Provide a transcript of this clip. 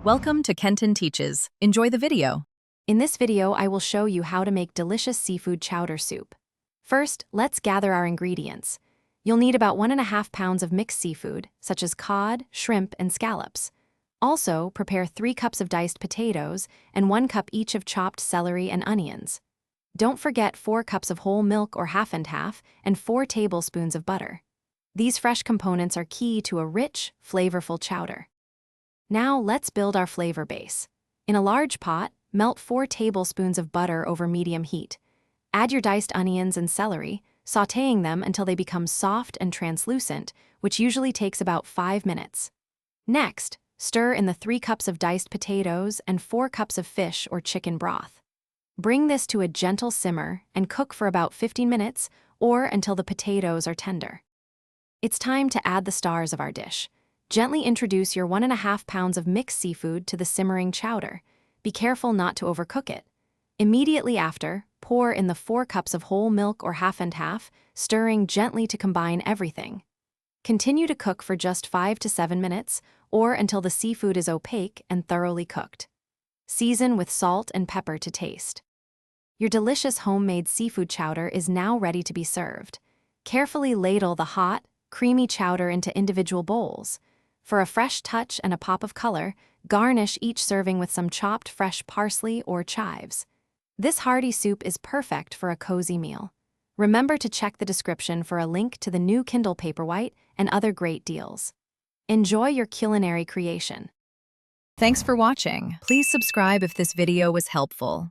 Welcome to Kenton Teaches. Enjoy the video. In this video, I will show you how to make delicious seafood chowder soup. First, let's gather our ingredients. You'll need about 1.5 pounds of mixed seafood, such as cod, shrimp, and scallops. Also, prepare 3 cups of diced potatoes and 1 cup each of chopped celery and onions. Don't forget 4 cups of whole milk or half and half and 4 tablespoons of butter. These fresh components are key to a rich, flavorful chowder. Now let's build our flavor base. In a large pot, melt 4 tablespoons of butter over medium heat. Add your diced onions and celery, sautéing them until they become soft and translucent, which usually takes about 5 minutes. Next, stir in the 3 cups of diced potatoes and 4 cups of fish or chicken broth. Bring this to a gentle simmer and cook for about 15 minutes or until the potatoes are tender. It's time to add the stars of our dish. Gently introduce your 1.5 pounds of mixed seafood to the simmering chowder. Be careful not to overcook it. Immediately after, pour in the 4 cups of whole milk or half and half, stirring gently to combine everything. Continue to cook for just 5 to 7 minutes or until the seafood is opaque and thoroughly cooked. Season with salt and pepper to taste. Your delicious homemade seafood chowder is now ready to be served. Carefully ladle the hot, creamy chowder into individual bowls. For a fresh touch and a pop of color, garnish each serving with some chopped fresh parsley or chives. This hearty soup is perfect for a cozy meal. Remember to check the description for a link to the new Kindle Paperwhite and other great deals. Enjoy your culinary creation. Thanks for watching. Please subscribe if this video was helpful.